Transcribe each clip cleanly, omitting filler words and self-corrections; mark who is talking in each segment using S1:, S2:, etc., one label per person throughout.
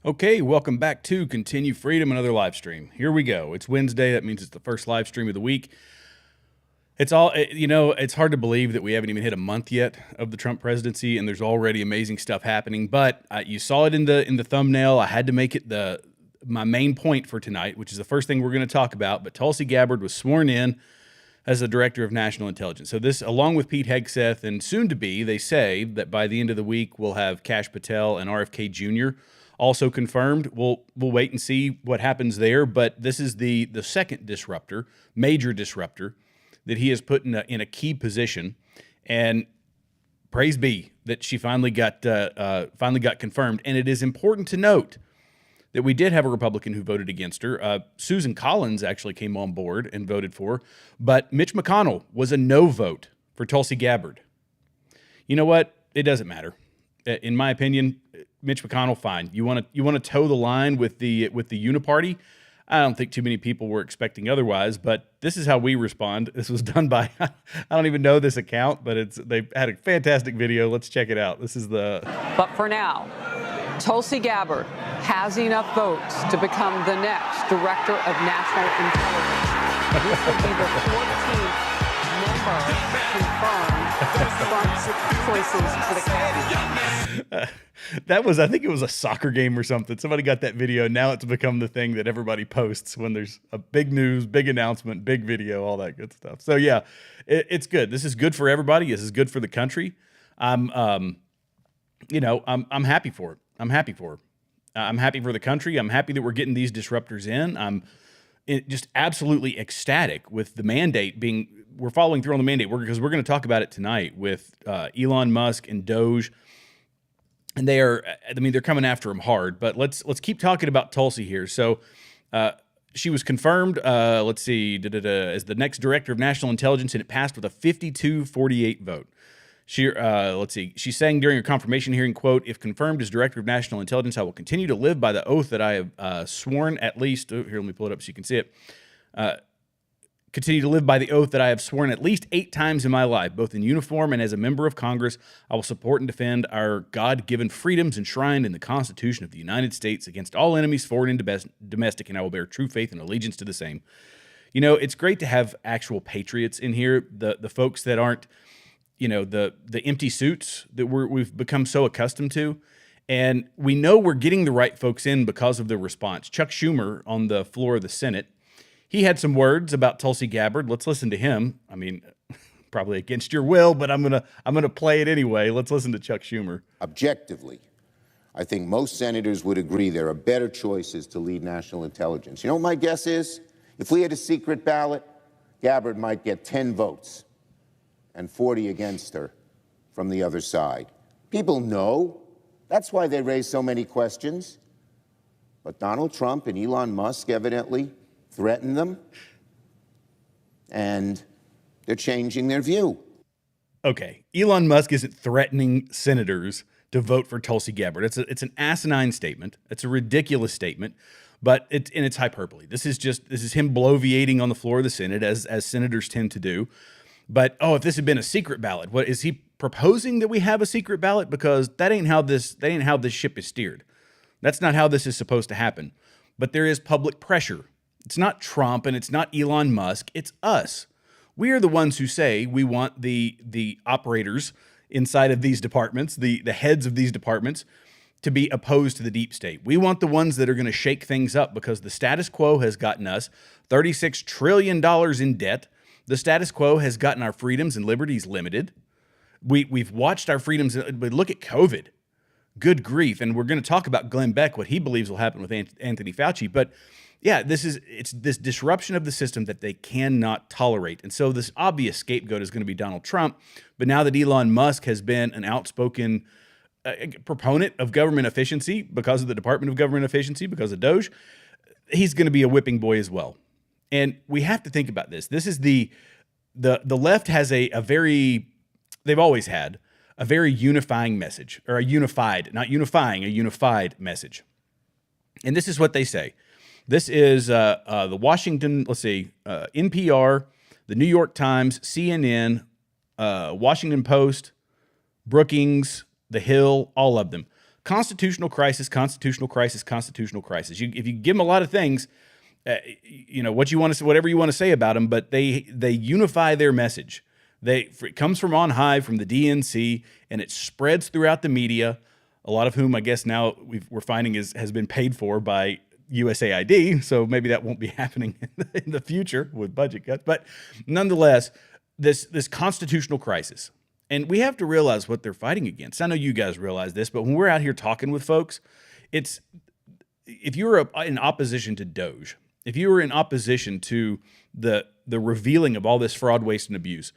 S1: Okay, welcome back to Continue Freedom, another live stream. Here we go. It's Wednesday. That means it's the first live stream of the week. It's hard to believe that we haven't even hit a month yet of the Trump presidency, and there's already amazing stuff happening. But you saw it in the thumbnail. I had to make it my main point for tonight, which is the first thing we're going to talk about. But Tulsi Gabbard was sworn in as the Director of National Intelligence. So this, along with Pete Hegseth, and soon to be, they say that by the end of the week we'll have Kash Patel and RFK Jr. also confirmed. We'll wait and see what happens there. But this is the second disruptor, major disruptor, that he has put in a key position. And praise be that she finally got confirmed. And it is important to note that we did have a Republican who voted against her. Susan Collins actually came on board and voted for her. But Mitch McConnell was a no vote for Tulsi Gabbard. You know what? It doesn't matter. In my opinion, Mitch McConnell, fine. You want to toe the line with the uniparty? I don't think too many people were expecting otherwise, but this is how we respond. This was done by, I don't even know this account, but they had a fantastic video. Let's check it out. This is the...
S2: But for now, Tulsi Gabbard has enough votes to become the next Director of National Intelligence. This will be the 14th member confirmed for Trump's choices for the cabinet.
S1: I think it was a soccer game or something. Somebody got that video. Now it's become the thing that everybody posts when there's a big news, big announcement, big video, all that good stuff. So yeah, it's good. This is good for everybody. This is good for the country. I'm happy for it. I'm happy for her. I'm happy for the country. I'm happy that we're getting these disruptors in. I'm just absolutely ecstatic with the mandate we're following through on the mandate because we're going to talk about it tonight with Elon Musk and Doge. And they're coming after him hard, but let's keep talking about Tulsi here. So she was confirmed, as the next Director of National Intelligence, and it passed with a 52-48 vote. She's saying during her confirmation hearing, quote, "If confirmed as Director of National Intelligence, I will continue to live by the oath that I have sworn at least," here, let me pull it up so you can see it. "Continue to live by the oath that I have sworn at least 8 times in my life, both in uniform and as a member of Congress. I will support and defend our God-given freedoms enshrined in the Constitution of the United States against all enemies, foreign and domestic, and I will bear true faith and allegiance to the same." You know, it's great to have actual patriots in here, the folks that aren't, the empty suits that we've become so accustomed to. And we know we're getting the right folks in because of the response. Chuck Schumer on the floor of the Senate, he had some words about Tulsi Gabbard. Let's listen to him. I mean, probably against your will, but I'm gonna play it anyway. Let's listen to Chuck Schumer.
S3: Objectively, I think most senators would agree there are better choices to lead national intelligence. You know what my guess is? If we had a secret ballot, Gabbard might get 10 votes and 40 against her from the other side. People know. That's why they raise so many questions. But Donald Trump and Elon Musk evidently threaten them, and they're changing their view.
S1: Okay, Elon Musk isn't threatening senators to vote for Tulsi Gabbard. It's an asinine statement. It's a ridiculous statement, but it's hyperbole. This is him bloviating on the floor of the Senate, as senators tend to do. But if this had been a secret ballot, what is he proposing, that we have a secret ballot? Because that ain't how this ship is steered. That's not how this is supposed to happen. But there is public pressure. It's not Trump and it's not Elon Musk. It's us. We are the ones who say we want the operators inside of these departments, the heads of these departments, to be opposed to the deep state. We want the ones that are going to shake things up, because the status quo has gotten us $36 trillion in debt. The status quo has gotten our freedoms and liberties limited. We've watched our freedoms. But look at COVID. Good grief. And we're going to talk about Glenn Beck, what he believes will happen with Anthony Fauci. But yeah, it's this disruption of the system that they cannot tolerate. And so this obvious scapegoat is going to be Donald Trump. But now that Elon Musk has been an outspoken proponent of government efficiency because of the Department of Government Efficiency, because of Doge, he's going to be a whipping boy as well. And we have to think about this. This is the left has a very, they've always had a very unifying message, or a unified, not unifying, a unified message. And this is what they say. This is the Washington, NPR, the New York Times, CNN, Washington Post, Brookings, The Hill, all of them. Constitutional crisis, constitutional crisis, constitutional crisis. If you give them a lot of things, what you want to say, whatever you want to say about them, but they unify their message. It comes from on high, from the DNC, and it spreads throughout the media. A lot of whom I guess now we're finding has been paid for by USAID, so maybe that won't be happening in the future with budget cuts. But nonetheless, this constitutional crisis, and we have to realize what they're fighting against. I know you guys realize this, but when we're out here talking with folks, it's if you're in opposition to DOGE, if you were in opposition to the revealing of all this fraud, waste, and abuse,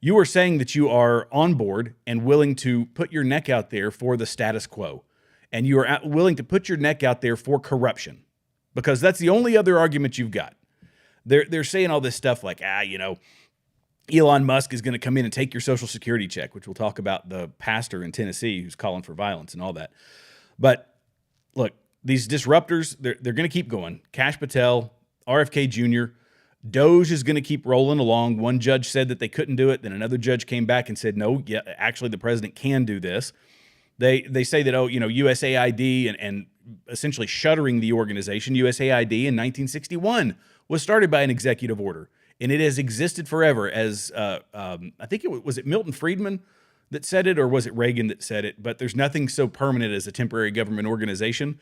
S1: you are saying that you are on board and willing to put your neck out there for the status quo, and you are willing to put your neck out there for corruption, because that's the only other argument you've got. They're saying all this stuff like, Elon Musk is going to come in and take your Social Security check, which we'll talk about the pastor in Tennessee who's calling for violence and all that. But look, these disruptors, they're going to keep going. Kash Patel, RFK Jr., DOGE is going to keep rolling along. One judge said that they couldn't do it. Then another judge came back and said, no, yeah, actually the president can do this. They say that, USAID and essentially shuttering the organization, USAID in 1961 was started by an executive order. And it has existed forever as, I think was it Milton Friedman that said it, or was it Reagan that said it? But there's nothing so permanent as a temporary government organization.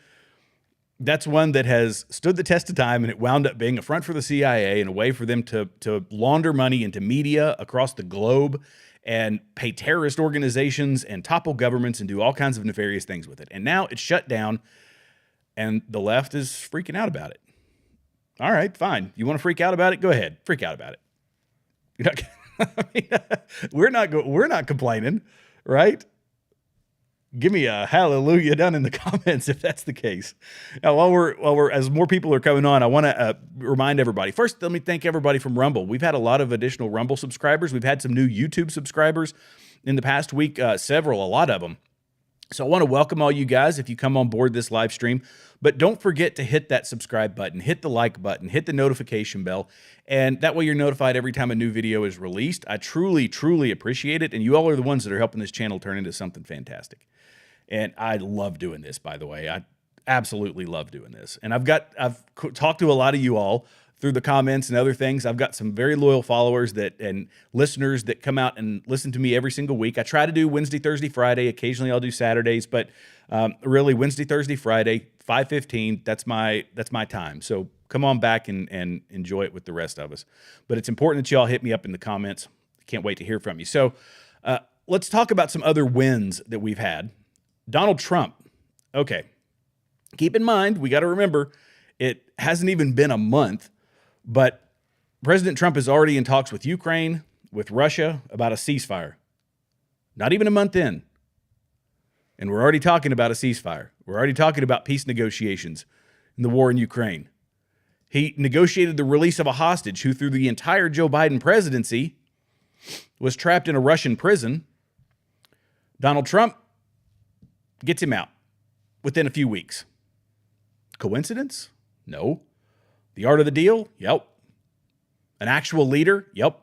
S1: That's one that has stood the test of time, and it wound up being a front for the CIA and a way for them to launder money into media across the globe and pay terrorist organizations and topple governments and do all kinds of nefarious things with it. And now it's shut down, and the left is freaking out about it. All right, fine. You want to freak out about it? Go ahead. Freak out about it. You're not, we're not complaining, right? Give me a hallelujah down in the comments if that's the case. Now, while we're as more people are coming on, I want to remind everybody. First, let me thank everybody from Rumble. We've had a lot of additional Rumble subscribers. We've had some new YouTube subscribers in the past week, a lot of them. So I want to welcome all you guys if you come on board this live stream. But don't forget to hit that subscribe button, hit the like button, hit the notification bell, and that way you're notified every time a new video is released. I truly, truly appreciate it, and you all are the ones that are helping this channel turn into something fantastic. And I love doing this, by the way. I absolutely love doing this. And I've talked to a lot of you all through the comments and other things. I've got some very loyal followers and listeners that come out and listen to me every single week. I try to do Wednesday, Thursday, Friday. Occasionally I'll do Saturdays, but really Wednesday, Thursday, Friday, 5:15. That's my time. So come on back and enjoy it with the rest of us. But it's important that you all hit me up in the comments. Can't wait to hear from you. So let's talk about some other wins that we've had. Donald Trump. Okay. Keep in mind, we got to remember, it hasn't even been a month, but President Trump is already in talks with Ukraine, with Russia about a ceasefire. Not even a month in. And we're already talking about a ceasefire. We're already talking about peace negotiations in the war in Ukraine. He negotiated the release of a hostage who, through the entire Joe Biden presidency, was trapped in a Russian prison. Donald Trump gets him out within a few weeks. Coincidence? No. The art of the deal? Yep. An actual leader? Yep.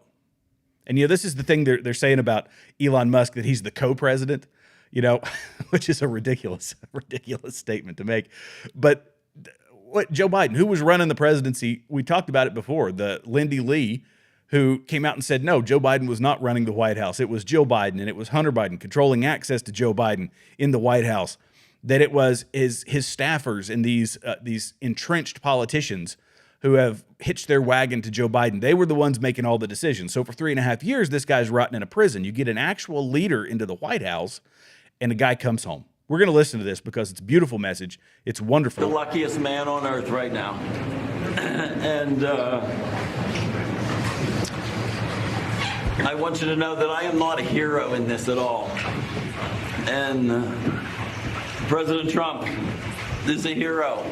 S1: And, this is the thing they're saying about Elon Musk, that he's the co-president, which is a ridiculous statement to make. But what Joe Biden, who was running the presidency, we talked about it before, the Lindy Lee, who came out and said, no, Joe Biden was not running the White House. It was Joe Biden, and it was Hunter Biden controlling access to Joe Biden in the White House. That it was his staffers and these entrenched politicians who have hitched their wagon to Joe Biden. They were the ones making all the decisions. So for 3.5 years, this guy's rotting in a prison. You get an actual leader into the White House, and a guy comes home. We're going to listen to this because it's a beautiful message. It's wonderful.
S4: The luckiest man on earth right now. And I want you to know that I am not a hero in this at all. And President Trump is a hero.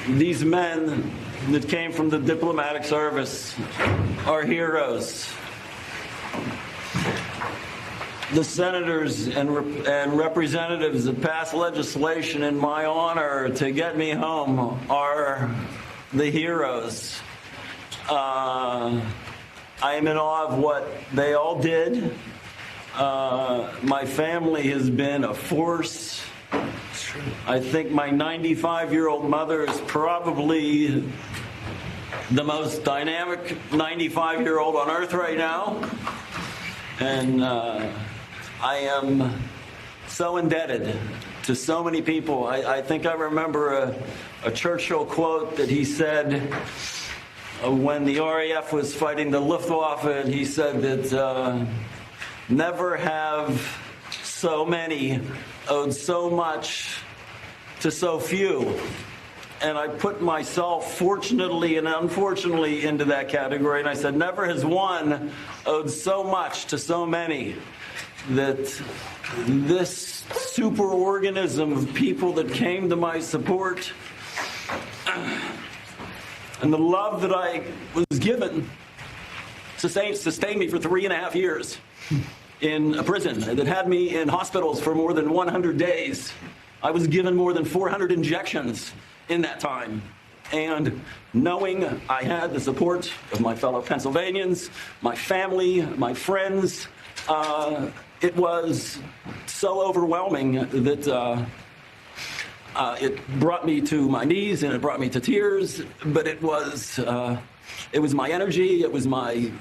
S4: These men that came from the diplomatic service are heroes. The senators and representatives that passed legislation in my honor to get me home are the heroes. I am in awe of what they all did. My family has been a force. I think my 95-year-old mother is probably the most dynamic 95-year-old on earth right now. And I am so indebted to so many people. I think I remember a Churchill quote that he said when the RAF was fighting the Luftwaffe, and he said that never have so many owed so much to so few. And I put myself, fortunately and unfortunately, into that category. And I said, never has one owed so much to so many, that this superorganism of people that came to my support and the love that I was given sustained me for 3.5 years in a prison that had me in hospitals for more than 100 days. I was given more than 400 injections in that time. And knowing I had the support of my fellow Pennsylvanians, my family, my friends, it was so overwhelming that it brought me to my knees and it brought me to tears. But it was my energy, it was my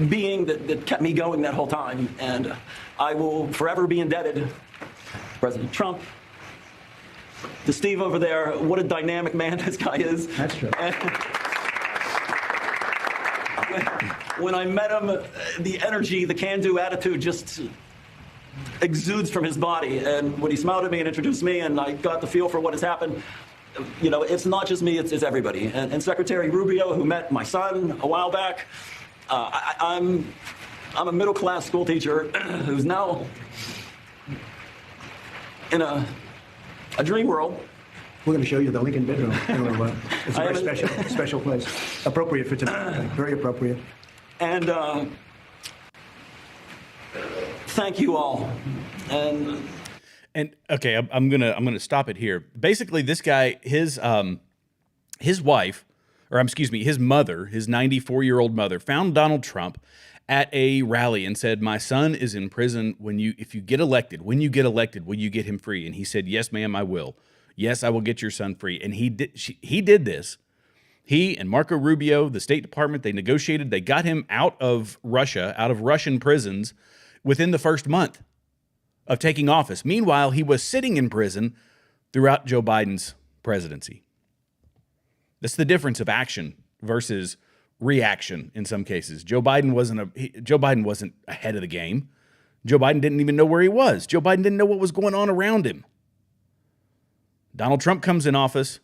S4: being that kept me going that whole time. And I will forever be indebted to President Trump, to Steve over there. What a dynamic man this guy is.
S5: That's true.
S4: And when I met him, the energy, the can-do attitude just exudes from his body. And when he smiled at me and introduced me, and I got the feel for what has happened, you know, it's not just me, it's everybody. And Secretary Rubio, who met my son a while back, I'm a middle-class school teacher who's now in a dream world.
S5: We're going to show you the Lincoln bedroom in a little while. It's a very special place. Appropriate for tonight. Very appropriate.
S4: And thank you all.
S1: And okay, I'm gonna stop it here. Basically, this guy, his wife, or excuse me, his mother, his 94-year-old mother, found Donald Trump at a rally and said, "My son is in prison. When you get elected, will you get him free?" And he said, "Yes, ma'am, I will. Yes, I will get your son free." And he did this. He and Marco Rubio, the State Department, they negotiated. They got him out of Russia, out of Russian prisons, within the first month of taking office. Meanwhile, he was sitting in prison throughout Joe Biden's presidency. That's the difference of action versus reaction in some cases. Joe Biden wasn't ahead of the game. Joe Biden didn't even know where he was. Joe Biden didn't know what was going on around him. Donald Trump comes in office,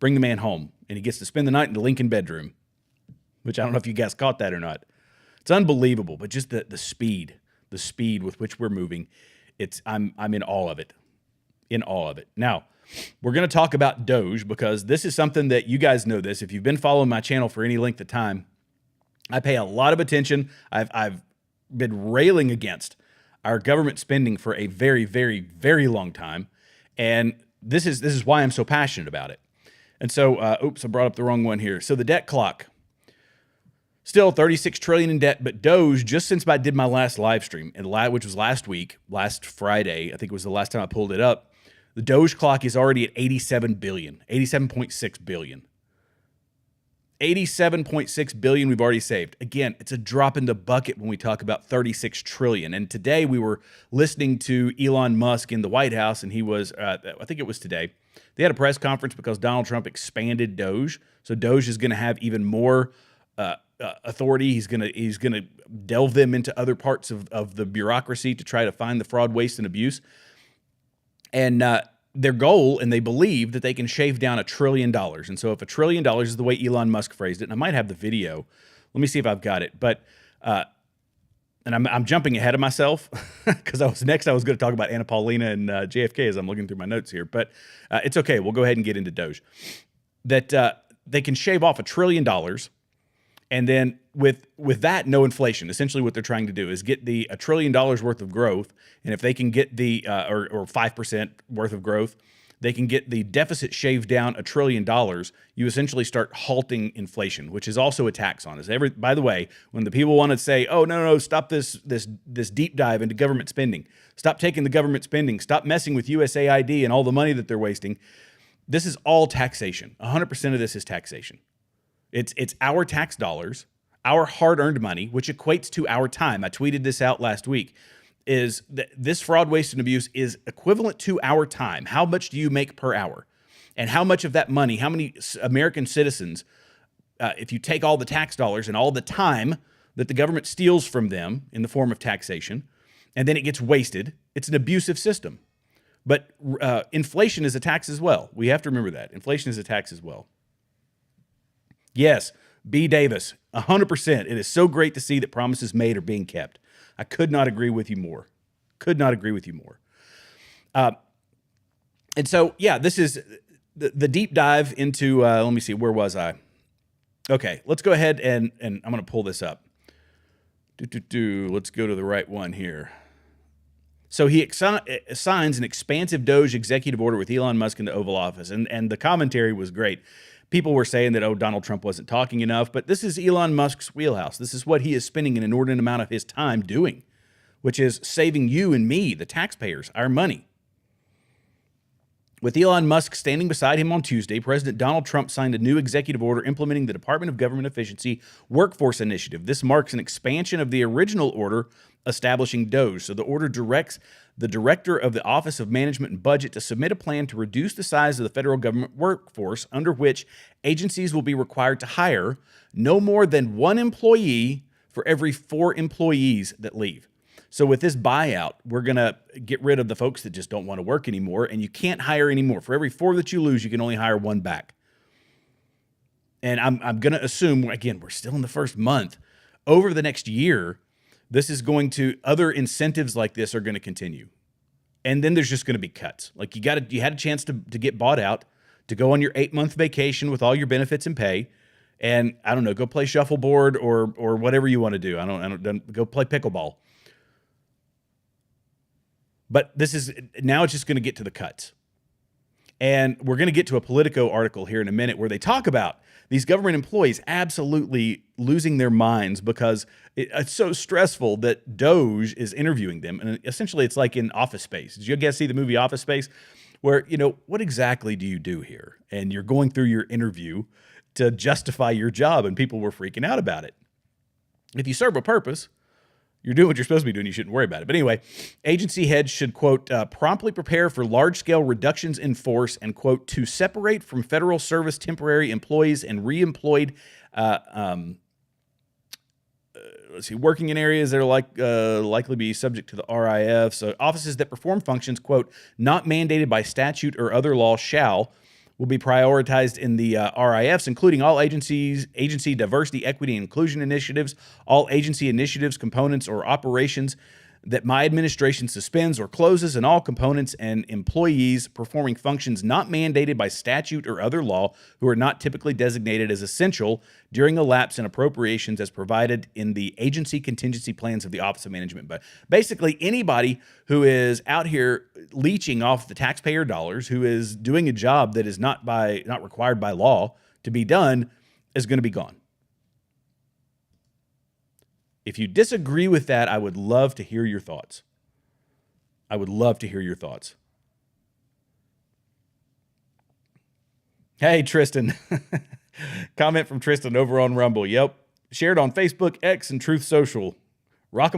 S1: bring the man home, and he gets to spend the night in the Lincoln bedroom, which I don't know if you guys caught that or not. It's unbelievable, but just the speed with which we're moving, I'm in awe of it. In awe of it. Now, we're going to talk about Doge because this is something that you guys know this. If you've been following my channel for any length of time, I pay a lot of attention. I've been railing against our government spending for a very, very, very long time. And this is why I'm so passionate about it. And so, oops, I brought up the wrong one here. So the debt clock, still $36 trillion in debt, but Doge, just since I did my last live stream, which was last Friday, I think it was the last time I pulled it up, the Doge clock is already at 87 billion, 87.6 billion. 87.6 billion we've already saved. Again, it's a drop in the bucket when we talk about 36 trillion. And today we were listening to Elon Musk in the White House, and he was, I think it was today, they had a press conference because Donald Trump expanded Doge. So Doge is going to have even more authority. He's going to delve them into other parts of the bureaucracy to try to find the fraud, waste, and abuse. And their goal, and they believe that they can shave down $1 trillion. And so if $1 trillion is the way Elon Musk phrased it, and I might have the video. Let me see if I've got it. But and I'm jumping ahead of myself because I was going to talk about Anna Paulina and JFK as I'm looking through my notes here. But it's okay. We'll go ahead and get into Doge. That they can shave off $1 trillion. And then with that, no inflation. Essentially what they're trying to do is get the $1 trillion worth of growth. And if they can get the, or 5% worth of growth, they can get the deficit shaved down $1 trillion, you essentially start halting inflation, which is also a tax on us. By the way, when the people want to say, oh, no, stop this deep dive into government spending, stop taking the government spending, stop messing with USAID and all the money that they're wasting, this is all taxation. 100% of this is taxation. It's our tax dollars, our hard-earned money, which equates to our time. I tweeted this out last week. Is that this fraud, waste, and abuse is equivalent to our time. How much do you make per hour? And how much of that money, how many American citizens, if you take all the tax dollars and all the time that the government steals from them in the form of taxation, and then it gets wasted, it's an abusive system. But inflation is a tax as well. We have to remember that. Inflation is a tax as well. Yes, B. Davis, 100%. It is so great to see that promises made are being kept. I could not agree with you more. Could not agree with you more. And so, yeah, this is the deep dive into, let me see, where was I? Okay, let's go ahead and I'm going to pull this up. Let's go to the right one here. So he assigns an expansive DOGE executive order with Elon Musk in the Oval Office. And the commentary was great. People were saying that, oh, Donald Trump wasn't talking enough, but this is Elon Musk's wheelhouse. This is what he is spending an inordinate amount of his time doing, which is saving you and me, the taxpayers, our money. With Elon Musk standing beside him on Tuesday, President Donald Trump signed a new executive order implementing the Department of Government Efficiency Workforce Initiative. This marks an expansion of the original order establishing DOGE. So the order directs the director of the Office of Management and Budget to submit a plan to reduce the size of the federal government workforce, under which agencies will be required to hire no more than 1 employee for every 4 employees that leave. So with this buyout, we're going to get rid of the folks that just don't want to work anymore, and you can't hire anymore. For every 4 that you lose, you can only hire 1 back. And I'm going to assume, again, we're still in the first month. Over the next year, this is going to, other incentives like this are going to continue. And then there's just going to be cuts. Like you had a chance to get bought out, to go on your 8-month vacation with all your benefits and pay. And I don't know, go play shuffleboard or whatever you want to do. I don't go play pickleball. But now it's just going to get to the cuts. And we're going to get to a Politico article here in a minute where they talk about these government employees absolutely losing their minds because it's so stressful that DOGE is interviewing them. And essentially it's like in Office Space. Did you guys see the movie Office Space? Where, what exactly do you do here? And you're going through your interview to justify your job, and people were freaking out about it. If you serve a purpose, you're doing what you're supposed to be doing. You shouldn't worry about it. But anyway, agency heads should, quote, promptly prepare for large-scale reductions in force and, quote, to separate from federal service temporary employees and reemployed, working in areas that are likely be subject to the RIF. So offices that perform functions, quote, not mandated by statute or other law will be prioritized in the RIFs, including all agency diversity, equity, and inclusion initiatives, all agency initiatives, components, or operations that my administration suspends or closes, and all components and employees performing functions not mandated by statute or other law who are not typically designated as essential during a lapse in appropriations as provided in the agency contingency plans of the Office of Management. But basically, anybody who is out here leeching off the taxpayer dollars, who is doing a job that is not required by law to be done, is going to be gone. If you disagree with that, I would love to hear your thoughts. I would love to hear your thoughts. Hey, Tristan. Comment from Tristan over on Rumble. Yep. Shared on Facebook, X, and Truth Social. There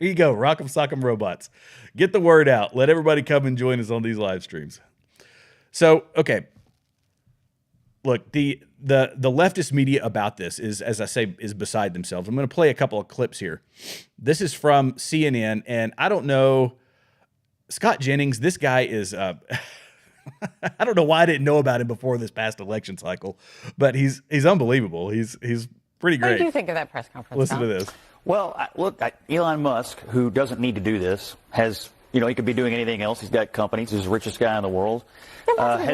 S1: you go. Rock'em Sock'em Robots. Get the word out. Let everybody come and join us on these live streams. So, okay. Look, the leftist media about this is, as I say, is beside themselves. I'm going to play a couple of clips here. This is from CNN, and I don't know, Scott Jennings, this guy is, I don't know why I didn't know about him before this past election cycle, but he's unbelievable. He's pretty great.
S6: What do you think of that press conference?
S1: Listen to this.
S7: Well, look, Elon Musk, who doesn't need to do this, has, he could be doing anything else. He's got companies. He's the richest guy in the world. Has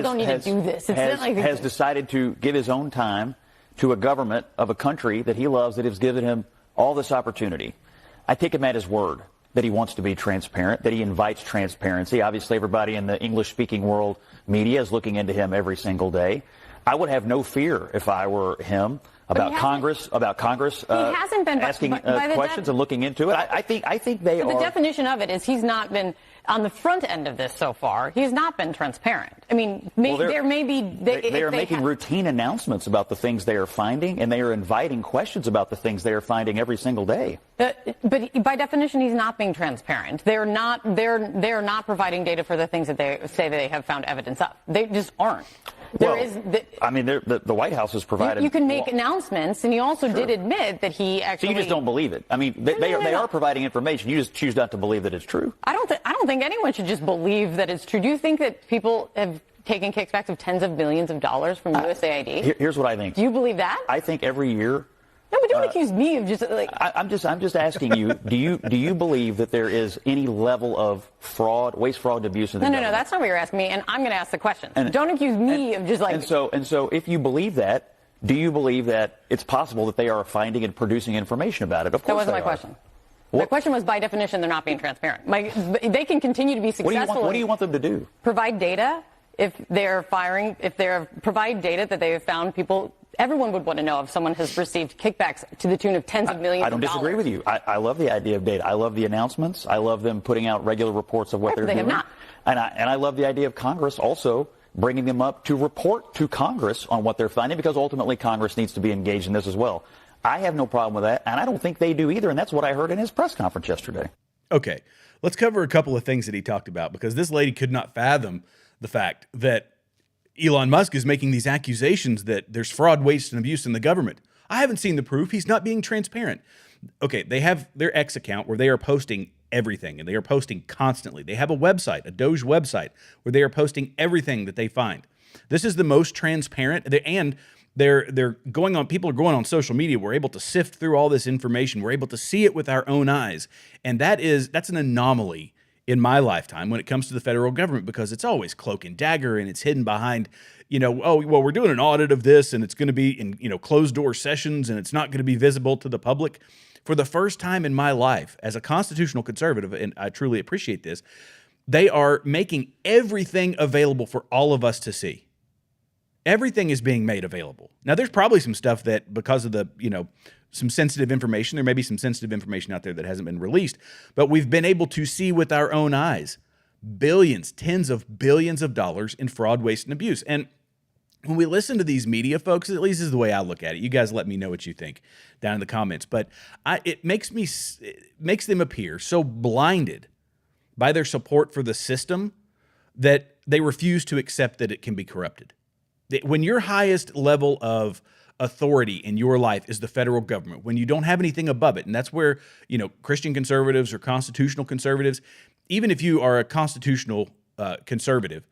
S7: decided to give his own time to a government of a country that he loves, that has given him all this opportunity. I take him at his word. that he wants to be transparent, that he invites transparency. Obviously, everybody in the English-speaking world media is looking into him every single day. I would have no fear if I were him about Congress
S6: hasn't been
S7: asking questions and looking into it. I think they are.
S6: The definition of it is he's not been on the front end of this so far. He's not been transparent. I mean, there may be.
S7: They are making routine announcements about the things they are finding, and they are inviting questions about the things they are finding every single day.
S6: But by definition, he's not being transparent. They're not providing data for the things that they say that they have found evidence of. They just aren't.
S7: The White House has provided.
S6: You can make announcements, and he also did admit that he actually.
S7: So you just don't believe it. I mean, they are providing information. You just choose not to believe that it's true.
S6: I don't think anyone should just believe that it's true. Do you think that people have taken kickbacks of tens of millions of dollars from USAID?
S7: Here's what I think.
S6: Do you believe that?
S7: I think every year.
S6: No, but don't accuse me of just like.
S7: I'm just asking you. Do you believe that there is any level of fraud, waste, fraud, abuse in the government?
S6: No, that's not what you're asking me, and I'm going to ask the question. Don't accuse me of just like.
S7: And so, if you believe that, do you believe that it's possible that they are finding and producing information about it? Of course,
S6: that wasn't my question. My question was, by definition, they're not being transparent. They can continue to be successful.
S7: What do you want them to do?
S6: Provide data. If they're provide data that they have found people. Everyone would want to know if someone has received kickbacks to the tune of tens of millions of dollars.
S7: I don't disagree with you. I love the idea of data. I love the announcements. I love them putting out regular reports of what they're doing.
S6: Have not.
S7: And I love the idea of Congress also bringing them up to report to Congress on what they're finding, because ultimately Congress needs to be engaged in this as well. I have no problem with that, and I don't think they do either, and that's what I heard in his press conference yesterday.
S1: Okay, let's cover a couple of things that he talked about, because this lady could not fathom the fact that Elon Musk is making these accusations that there's fraud, waste, and abuse in the government. I haven't seen the proof. He's not being transparent. Okay, they have their X account where they are posting everything, and they are posting constantly. They have a website, a Doge website, where they are posting everything that they find. This is the most transparent, and they're going on. People are going on social media. We're able to sift through all this information. We're able to see it with our own eyes, and that's an anomaly in my lifetime when it comes to the federal government, because it's always cloak and dagger, and it's hidden behind, we're doing an audit of this, and it's going to be in, closed door sessions, and it's not going to be visible to the public. For the first time in my life as a constitutional conservative, and I truly appreciate this, they are making everything available for all of us to see. Everything is being made available. Now, there's probably some stuff that, because of the, some sensitive information, there may be some sensitive information out there that hasn't been released, but we've been able to see with our own eyes billions, tens of billions of dollars in fraud, waste, and abuse. And when we listen to these media folks, at least is the way I look at it. You guys let me know what you think down in the comments. But it makes them appear so blinded by their support for the system that they refuse to accept that it can be corrupted. When your highest level of authority in your life is the federal government, when you don't have anything above it, and that's where, Christian conservatives or constitutional conservatives, even if you are a constitutional conservative,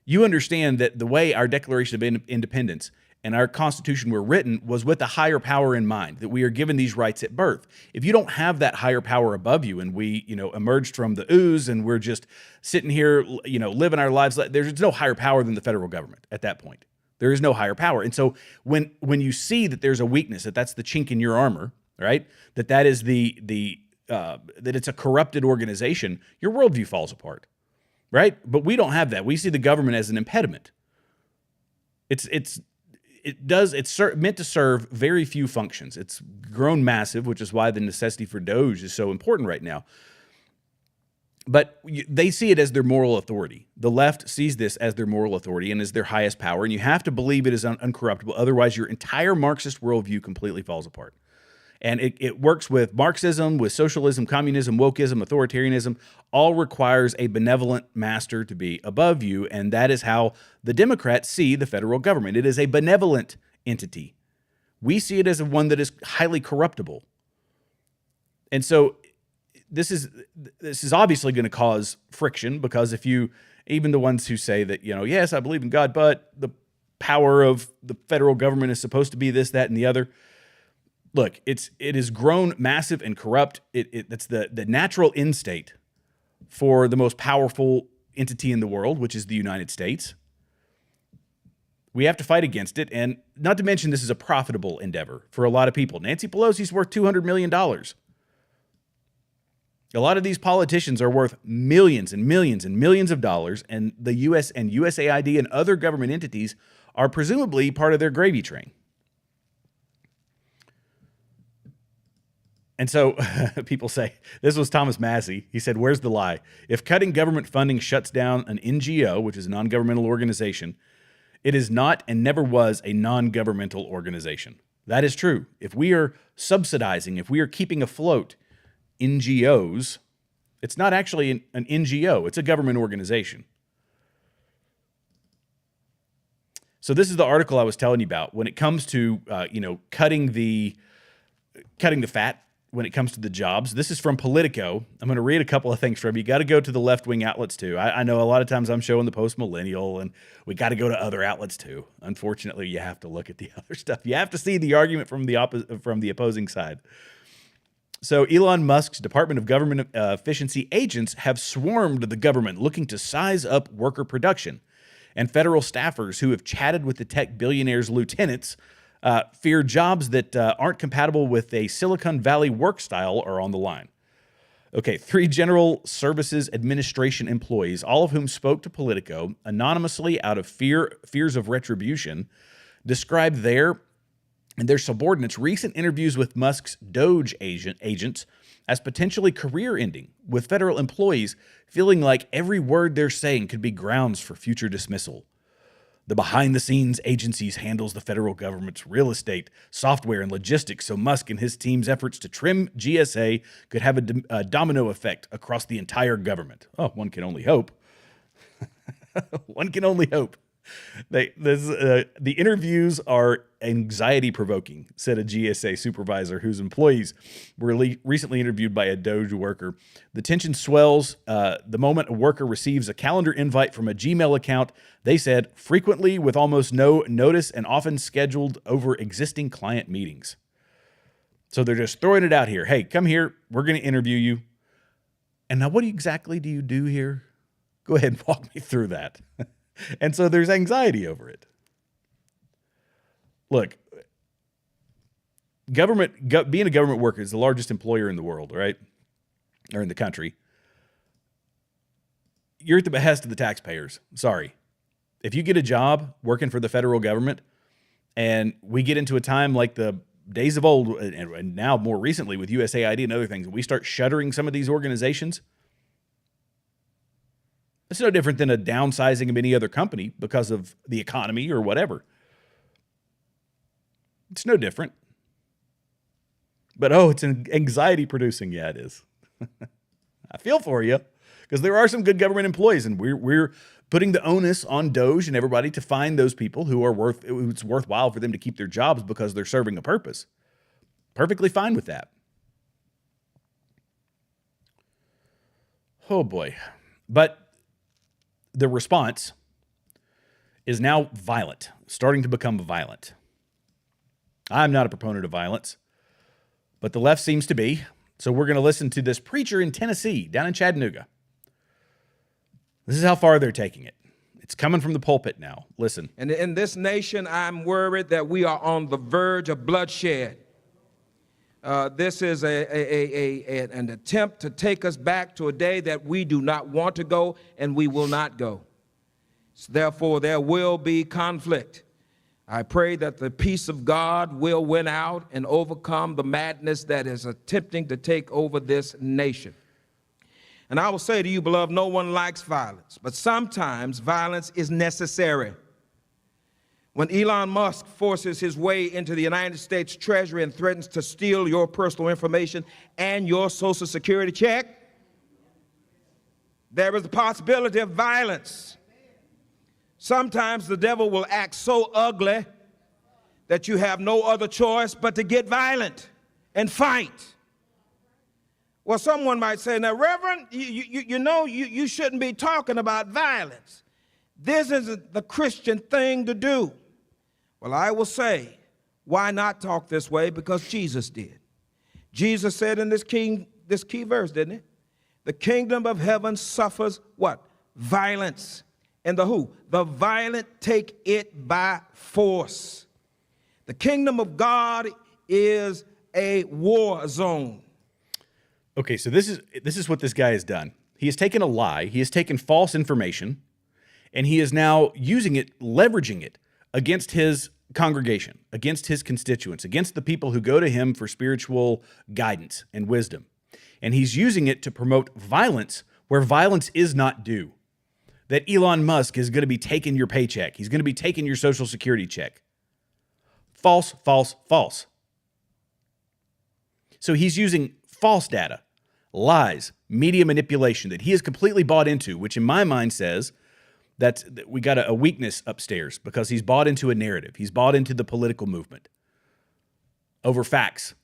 S1: you understand that the way our Declaration of Independence and our Constitution were written was with a higher power in mind, that we are given these rights at birth. If you don't have that higher power above you, and we, emerged from the ooze, and we're just sitting here, living our lives, there's no higher power than the federal government at that point. There is no higher power. And so when you see that there's a weakness, that's the chink in your armor, right? That is that it's a corrupted organization, your worldview falls apart, right? But we don't have that. We see the government as an impediment. It's meant to serve very few functions. It's grown massive, which is why the necessity for Doge is so important right now. But they see it as their moral authority. The left sees this as their moral authority and as their highest power, and you have to believe it is uncorruptible. Otherwise, your entire Marxist worldview completely falls apart. And it works with Marxism, with socialism, communism, wokeism, authoritarianism, all requires a benevolent master to be above you, and that is how the Democrats see the federal government. It is a benevolent entity. We see it as one that is highly corruptible. And so this is obviously going to cause friction, because even the ones who say that, yes, I believe in God, but the power of the federal government is supposed to be this, that, and the other. Look, it has grown massive and corrupt. That's the natural end state for the most powerful entity in the world, which is the United States. We have to fight against it, and not to mention this is a profitable endeavor for a lot of people. Nancy Pelosi's worth $200 million. A lot of these politicians are worth millions and millions and millions of dollars, and the U.S. and USAID and other government entities are presumably part of their gravy train. And so people say, this was Thomas Massey. He said, where's the lie? If cutting government funding shuts down an NGO, which is a non-governmental organization, it is not and never was a non-governmental organization. That is true. If we are subsidizing, if we are keeping afloat NGOs, it's not actually an NGO. It's a government organization. So this is the article I was telling you about. When it comes to cutting the fat, when it comes to the jobs, this is from Politico. I'm going to read a couple of things from you. You got to go to the left-wing outlets too. I know a lot of times I'm showing the post-millennial, and we got to go to other outlets too. Unfortunately, you have to look at the other stuff. You have to see the argument from the opposing side. So Elon Musk's Department of Government Efficiency agents have swarmed the government looking to size up worker production. And federal staffers who have chatted with the tech billionaire's lieutenants fear jobs that aren't compatible with a Silicon Valley work style are on the line. Okay, 3 General Services Administration employees, all of whom spoke to Politico anonymously out of fears of retribution, described their and their subordinates' recent interviews with Musk's Doge agents as potentially career-ending, with federal employees feeling like every word they're saying could be grounds for future dismissal. The behind-the-scenes agencies handles the federal government's real estate, software, and logistics, so Musk and his team's efforts to trim GSA could have a domino effect across the entire government. Oh, one can only hope. One can only hope. The interviews are anxiety-provoking, said a GSA supervisor whose employees were recently interviewed by a Doge worker. The tension swells the moment a worker receives a calendar invite from a Gmail account, they said, frequently with almost no notice and often scheduled over existing client meetings. So they're just throwing it out here. Hey, come here. We're going to interview you. And now what exactly do you do here? Go ahead and walk me through that. And so there's anxiety over it. Look, being a government worker is the largest employer in the world, right? Or in the country. You're at the behest of the taxpayers. Sorry. If you get a job working for the federal government, and we get into a time like the days of old, and now more recently with USAID and other things, we start shuttering some of these organizations, it's no different than a downsizing of any other company because of the economy or whatever. It's no different. But, it's anxiety-producing. Yeah, it is. I feel for you, because there are some good government employees, and we're putting the onus on Doge and everybody to find those people who are it's worthwhile for them to keep their jobs because they're serving a purpose. Perfectly fine with that. Oh, boy. But the response is now violent, starting to become violent. I'm not a proponent of violence, but the left seems to be. So we're going to listen to this preacher in Tennessee, down in Chattanooga. This is how far they're taking it. It's coming from the pulpit now. Listen.
S8: And in this nation, I'm worried that we are on the verge of bloodshed. This is an attempt to take us back to a day that we do not want to go, and we will not go. Therefore, there will be conflict. I pray that the peace of God will win out and overcome the madness that is attempting to take over this nation. And I will say to you, beloved, no one likes violence, but sometimes violence is necessary. When Elon Musk forces his way into the United States Treasury and threatens to steal your personal information and your Social Security check, there is the possibility of violence. Sometimes the devil will act so ugly that you have no other choice but to get violent and fight. Well, someone might say, now, Reverend, you shouldn't be talking about violence. This isn't the Christian thing to do. Well, I will say, why not talk this way? Because Jesus did. Jesus said in this key verse, didn't he? The kingdom of heaven suffers what? Violence. And the who? The violent take it by force. The kingdom of God is a war zone.
S1: Okay, so this is what this guy has done. He has taken a lie, he has taken false information, and he is now using it, leveraging it against his congregation, against his constituents, against the people who go to him for spiritual guidance and wisdom. And he's using it to promote violence where violence is not due. That Elon Musk is going to be taking your paycheck. He's going to be taking your Social Security check. False, false, false. So he's using false data, lies, media manipulation that he has completely bought into, which in my mind says that we got a weakness upstairs because he's bought into a narrative. He's bought into the political movement over facts.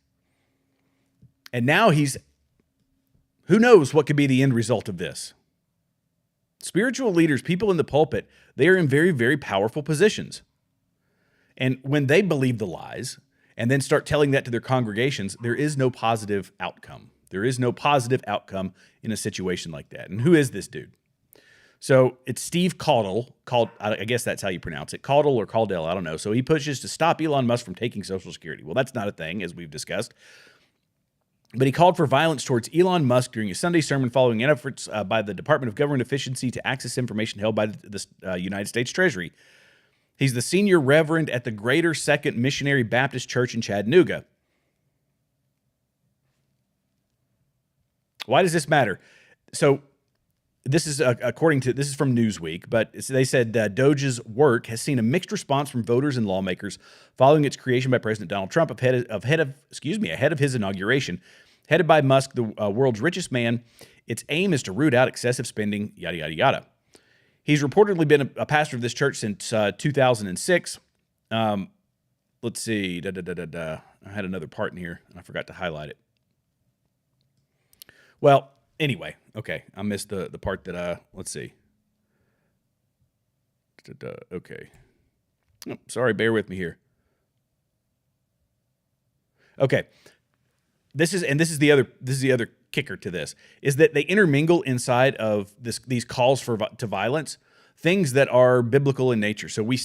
S1: And now who knows what could be the end result of this? Spiritual leaders, people in the pulpit, they are in very, very powerful positions. And when they believe the lies and then start telling that to their congregations, there is no positive outcome. There is no positive outcome in a situation like that. And who is this dude? So it's Steve Caudle, I guess that's how you pronounce it, Caudle or Caldell, I don't know. So he pushes to stop Elon Musk from taking Social Security. Well, that's not a thing, as we've discussed. But he called for violence towards Elon Musk during a Sunday sermon following efforts by the Department of Government Efficiency to access information held by the United States Treasury. He's the senior reverend at the Greater Second Missionary Baptist Church in Chattanooga. Why does this matter? So this is this is from Newsweek, but they said Doge's work has seen a mixed response from voters and lawmakers following its creation by President Donald Trump ahead of his inauguration. Headed by Musk, the world's richest man, its aim is to root out excessive spending, yada, yada, yada. He's reportedly been a pastor of this church since 2006. Let's see. I had another part in here, and I forgot to highlight it. Well, anyway, okay. I missed the part that, let's see. Okay. Oh, sorry, bear with me here. Okay. This is the other kicker to this, is that they intermingle inside of these calls to violence things that are biblical in nature. So we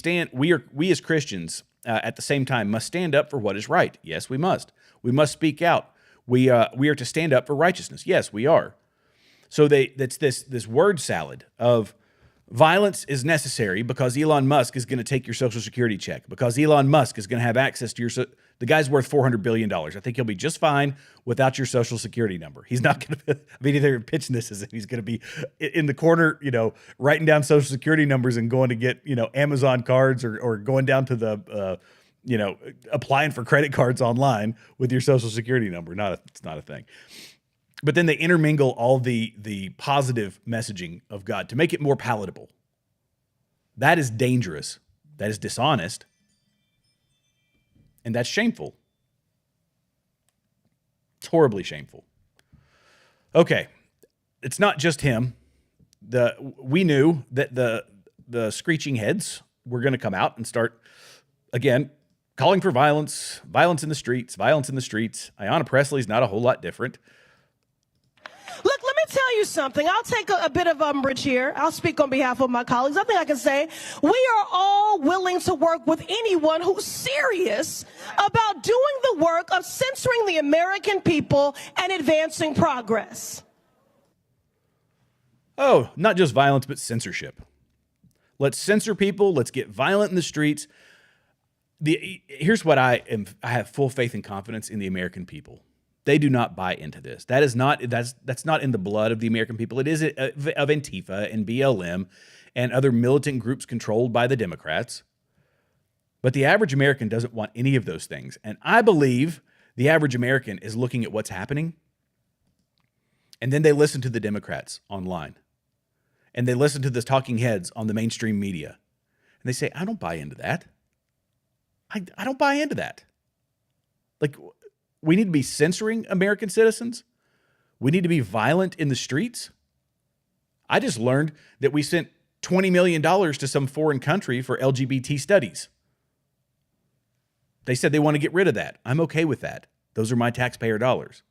S1: as Christians at the same time must stand up for what is right. Yes, we must. We must speak out. We are to stand up for righteousness. Yes, we are. So that's this word salad of violence is necessary because Elon Musk is going to take your Social Security check, because Elon Musk is going to have access to the guy's worth $400 billion. I think he'll be just fine without your Social Security number. He's not going to, I mean, they're pitching this as if he's going to be in the corner, writing down Social Security numbers and going to get, Amazon cards or going down to the, applying for credit cards online with your Social Security number. It's not a thing. But then they intermingle all the positive messaging of God to make it more palatable. That is dangerous. That is dishonest. And that's shameful. It's horribly shameful. Okay, it's not just him. We knew that the screeching heads were going to come out and start, again, calling for violence in the streets. Ayanna Pressley's not a whole lot different.
S9: Look, let me tell you something. I'll take a bit of umbrage here. I'll speak on behalf of my colleagues. I think I can say we are all willing to work with anyone who's serious about doing the work of censoring the American people and advancing progress.
S1: Oh, not just violence, but censorship. Let's censor people. Let's get violent in the streets. Here's what I have full faith and confidence in the American people. They do not buy into this. That's not in the blood of the American people. It is of Antifa and BLM and other militant groups controlled by the Democrats. But the average American doesn't want any of those things. And I believe the average American is looking at what's happening, and then they listen to the Democrats online, and they listen to the talking heads on the mainstream media, and they say, I don't buy into that. I don't buy into that. Like, we need to be censoring American citizens. We need to be violent in the streets. I just learned that we sent $20 million to some foreign country for LGBT studies. They said they want to get rid of that. I'm okay with that. Those are my taxpayer dollars.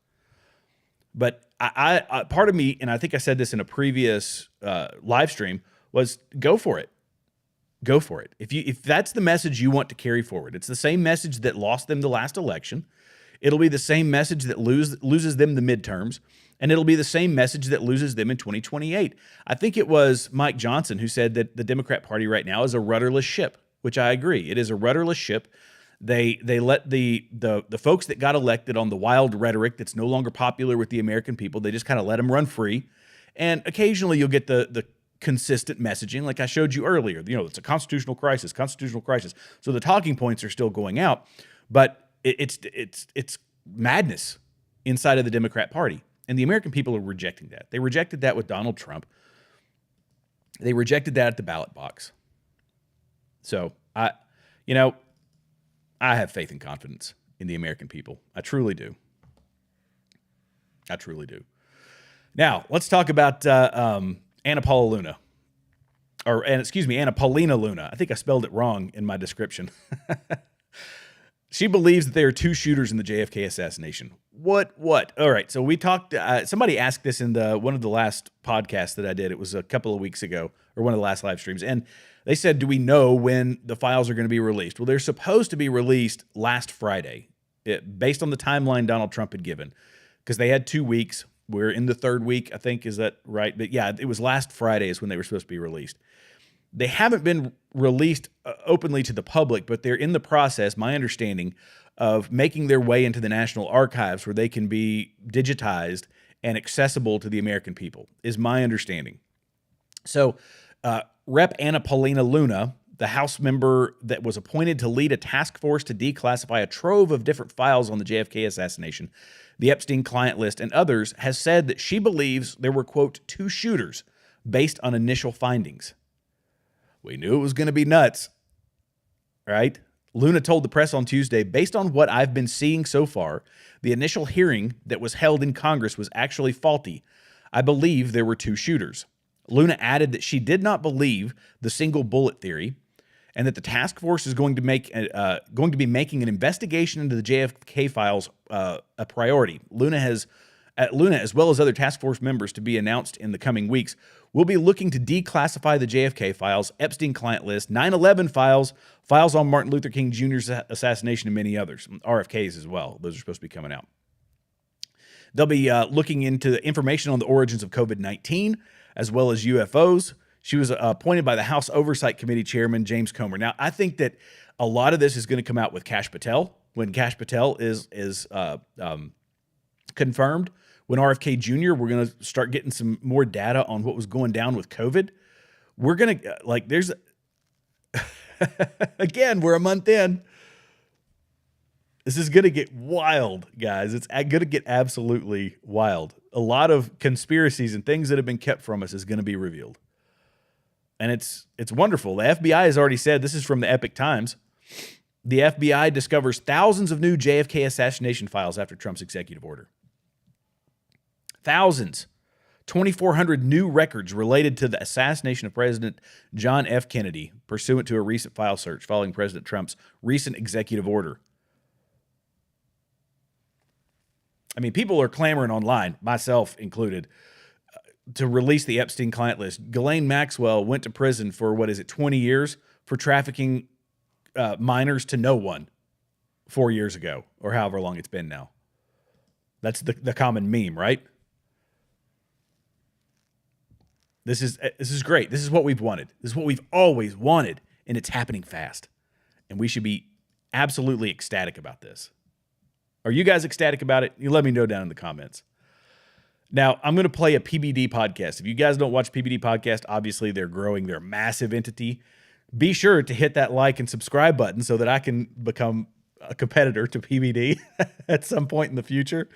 S1: But I part of me, and I think I said this in a previous live stream, was go for it. Go for it. If that's the message you want to carry forward, it's the same message that lost them the last election. It'll be the same message that loses them the midterms, and it'll be the same message that loses them in 2028. I think it was Mike Johnson who said that the Democrat Party right now is a rudderless ship, which I agree. It is a rudderless ship. They let the folks that got elected on the wild rhetoric that's no longer popular with the American people, they just kind of let them run free. And occasionally you'll get the consistent messaging like I showed you earlier. It's a constitutional crisis. So the talking points are still going out, but it's madness inside of the Democrat Party. And the American people are rejecting that. They rejected that with Donald Trump. They rejected that at the ballot box. So I have faith and confidence in the American people. I truly do. Now, let's talk about Anna Paula Luna. I think I spelled it wrong in my description. She believes that there are two shooters in the JFK assassination. What? All right, so we talked, somebody asked this in one of the last podcasts that I did. It was a couple of weeks ago, or one of the last live streams, and they said, do we know when the files are going to be released? Well, they're supposed to be released last Friday, based on the timeline Donald Trump had given, because they had 2 weeks. We're in the third week, I think. Is that right? But yeah, it was last Friday is when they were supposed to be released. They haven't been released openly to the public, but they're in the process, my understanding, of making their way into the National Archives where they can be digitized and accessible to the American people, is my understanding. So Rep. Anna Paula Luna, the House member that was appointed to lead a task force to declassify a trove of different files on the JFK assassination, the Epstein client list, and others, has said that she believes there were, quote, two shooters based on initial findings. We knew it was going to be nuts, right? Luna told the press on Tuesday, based on what I've been seeing so far, the initial hearing that was held in Congress was actually faulty. I believe there were two shooters. Luna added that she did not believe the single bullet theory, and that the task force is going to be making an investigation into the JFK files a priority. Luna, as well as other task force members to be announced in the coming weeks, will be looking to declassify the JFK files, Epstein client list, 9/11 files on Martin Luther King Jr.'s assassination, and many others, RFKs as well. Those are supposed to be coming out. They'll be looking into information on the origins of COVID-19, as well as UFOs. She was appointed by the House Oversight Committee Chairman James Comer. Now, I think that a lot of this is going to come out with Kash Patel, when Kash Patel is confirmed. When RFK Jr., we're going to start getting some more data on what was going down with COVID. We're going to, again, we're a month in. This is going to get wild, guys. It's going to get absolutely wild. A lot of conspiracies and things that have been kept from us is going to be revealed. And it's wonderful. The FBI has already said, this is from the Epic Times, the FBI discovers thousands of new JFK assassination files after Trump's executive order. Thousands. 2,400 new records related to the assassination of President John F. Kennedy, pursuant to a recent file search following President Trump's recent executive order. I mean, people are clamoring online, myself included, to release the Epstein client list. Ghislaine Maxwell went to prison for, 20 years for trafficking minors to no one 4 years ago, or however long it's been now. That's the common meme, right? This is great. This is what we've wanted. This is what we've always wanted, and it's happening fast. And we should be absolutely ecstatic about this. Are you guys ecstatic about it? You let me know down in the comments. Now, I'm going to play a PBD podcast. If you guys don't watch PBD podcast, obviously they're growing. They're a massive entity. Be sure to hit that like and subscribe button so that I can become a competitor to PBD at some point in the future.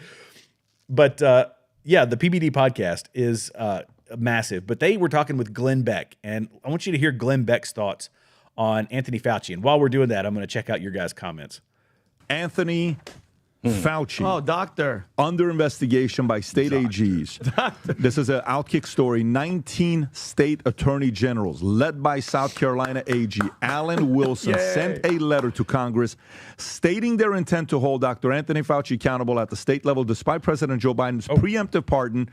S1: But yeah, the PBD podcast is massive. But they were talking with Glenn Beck, and I want you to hear Glenn Beck's thoughts on Anthony Fauci. And while we're doing that, I'm going to check out your guys' comments.
S10: Anthony Fauci.
S11: Oh, doctor.
S10: Under investigation by state AGs. This is an Outkick story. 19 state attorney generals, led by South Carolina AG Alan Wilson, sent a letter to Congress stating their intent to hold Dr. Anthony Fauci accountable at the state level, despite President Joe Biden's preemptive pardon.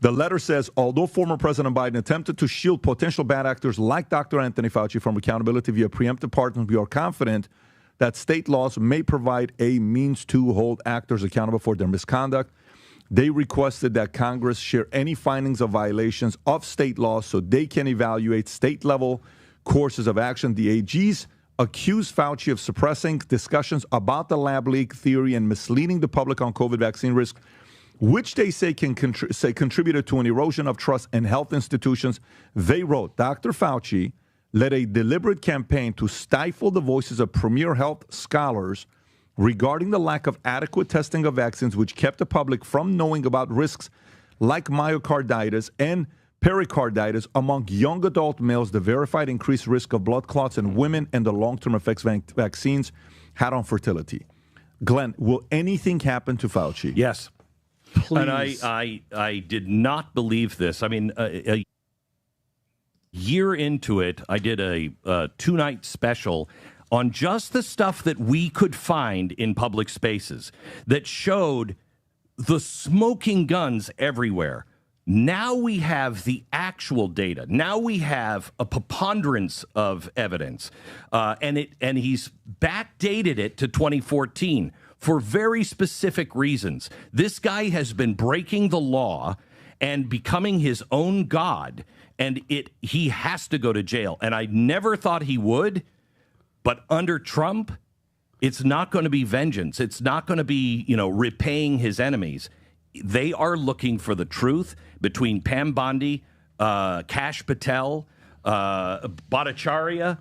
S10: The letter says, although former President Biden attempted to shield potential bad actors like Dr. Anthony Fauci from accountability via preemptive pardon, we are confident that state laws may provide a means to hold actors accountable for their misconduct. They requested that Congress share any findings of violations of state laws so they can evaluate state-level courses of action. The AGs accused Fauci of suppressing discussions about the lab leak theory and misleading the public on COVID vaccine risk, which they say contributed to an erosion of trust in health institutions. They wrote, Dr. Fauci led a deliberate campaign to stifle the voices of premier health scholars regarding the lack of adequate testing of vaccines, which kept the public from knowing about risks like myocarditis and pericarditis among young adult males, the verified increased risk of blood clots in women, and the long-term effects vaccines had on fertility. Glenn, will anything happen to Fauci?
S11: Yes.
S1: Please.
S11: And I did not believe this. I mean, a year into it, I did a two-night special on just the stuff that we could find in public spaces that showed the smoking guns everywhere. Now we have the actual data. Now we have a preponderance of evidence, and he's backdated it to 2014 for very specific reasons. This guy has been breaking the law and becoming his own god, and he has to go to jail. And I never thought he would. But under Trump, it's not going to be vengeance. It's not going to be, repaying his enemies. They are looking for the truth between Pam Bondi, Kash Patel, Bhattacharya.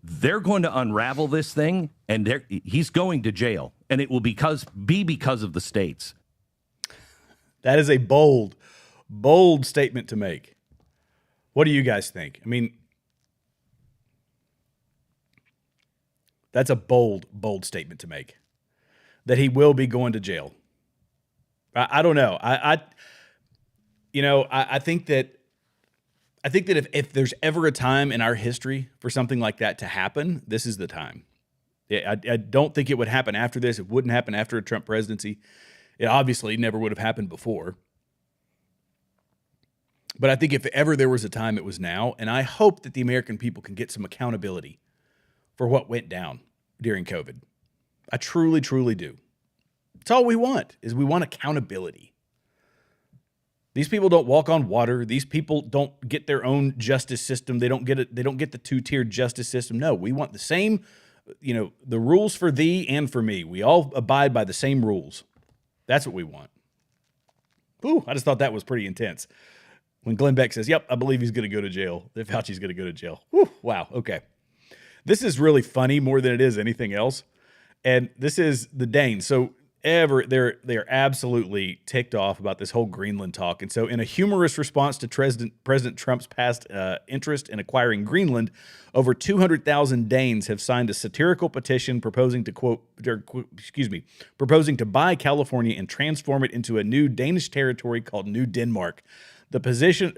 S11: They're going to unravel this thing, and he's going to jail. And it will be because of the states.
S1: That is a bold, bold statement to make. What do you guys think? I mean, that's a bold, bold statement to make, that he will be going to jail. I don't know. I think that if there's ever a time in our history for something like that to happen, this is the time. I don't think it would happen after this. It wouldn't happen after a Trump presidency. It obviously never would have happened before. But I think if ever there was a time, it was now. And I hope that the American people can get some accountability for what went down during COVID. I truly, truly do. It's all we want, is we want accountability. These people don't walk on water. These people don't get their own justice system. They don't get it. They don't get the two-tiered justice system. No, we want the same, the rules for thee and for me. We all abide by the same rules. That's what we want. Ooh, I just thought that was pretty intense. When Glenn Beck says, yep, I believe he's going to go to jail. That Fauci's going to go to jail. Whew, wow, okay. This is really funny more than it is anything else. And this is the Danes. So they're absolutely ticked off about this whole Greenland talk. And so in a humorous response to President Trump's past interest in acquiring Greenland, over 200,000 Danes have signed a satirical petition proposing to buy California and transform it into a new Danish territory called New Denmark. The petition,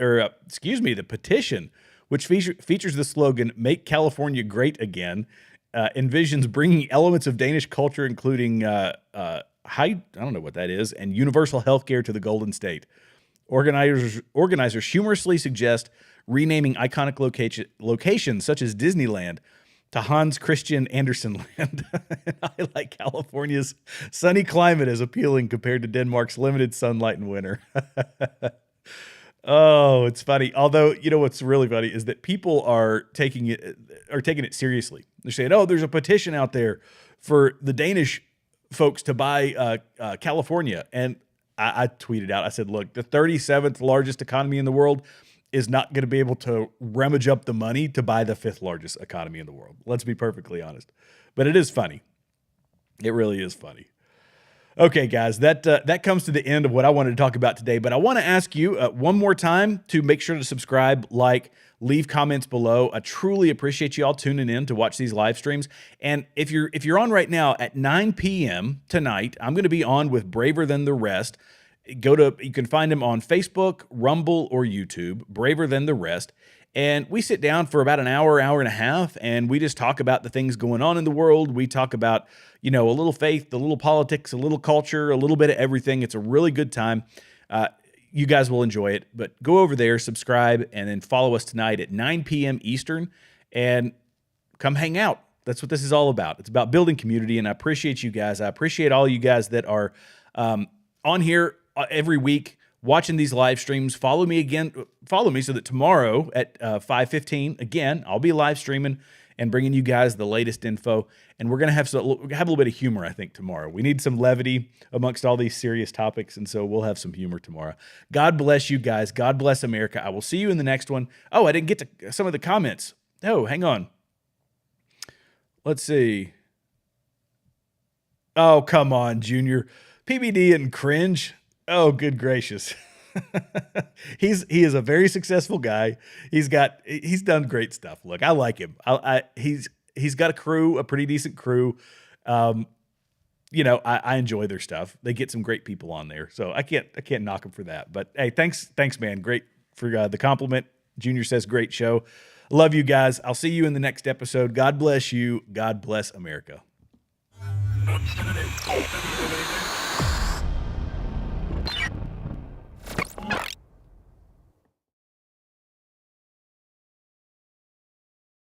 S1: which features the slogan, "Make California Great Again," envisions bringing elements of Danish culture, including I don't know what that is, and universal healthcare to the Golden State. Organizers humorously suggest renaming iconic locations such as Disneyland to Hans Christian Andersen Land. I like California's sunny climate as appealing compared to Denmark's limited sunlight in winter. Oh, it's funny. Although, what's really funny is that people are taking it seriously. They're saying, "Oh, there's a petition out there for the Danish folks to buy California." And I tweeted out, I said, "Look, the 37th largest economy in the world is not going to be able to rummage up the money to buy the 5th largest economy in the world." Let's be perfectly honest. But it is funny. It really is funny. Okay, guys, that comes to the end of what I wanted to talk about today. But I want to ask you one more time to make sure to subscribe, like, leave comments below. I truly appreciate you all tuning in to watch these live streams. And if you're on right now at 9 p.m. tonight, I'm going to be on with Braver Than the Rest. You can find him on Facebook, Rumble, or YouTube, Braver Than the Rest. And we sit down for about an hour, hour and a half, and we just talk about the things going on in the world. We talk about, a little faith, a little politics, a little culture, a little bit of everything. It's a really good time. You guys will enjoy it. But go over there, subscribe, and then follow us tonight at 9 p.m. Eastern, and come hang out. That's what this is all about. It's about building community, and I appreciate you guys. I appreciate all you guys that are on here every week watching these live streams. Follow me so that tomorrow at 5:15, again, I'll be live streaming and bringing you guys the latest info. And we're going to have a little bit of humor, I think, tomorrow. We need some levity amongst all these serious topics, and so we'll have some humor tomorrow. God bless you guys. God bless America. I will see you in the next one. Oh, I didn't get to some of the comments. Oh, hang on. Let's see. Oh, come on, Junior. PBD and cringe. Oh, good gracious. He is a very successful guy. He's done great stuff. Look, I like him. He's got a crew, a pretty decent crew. I enjoy their stuff. They get some great people on there, so I can't knock them for that. But hey, thanks, man. Great for the compliment. Junior says great show. Love you guys. I'll see you in the next episode. God bless you. God bless America.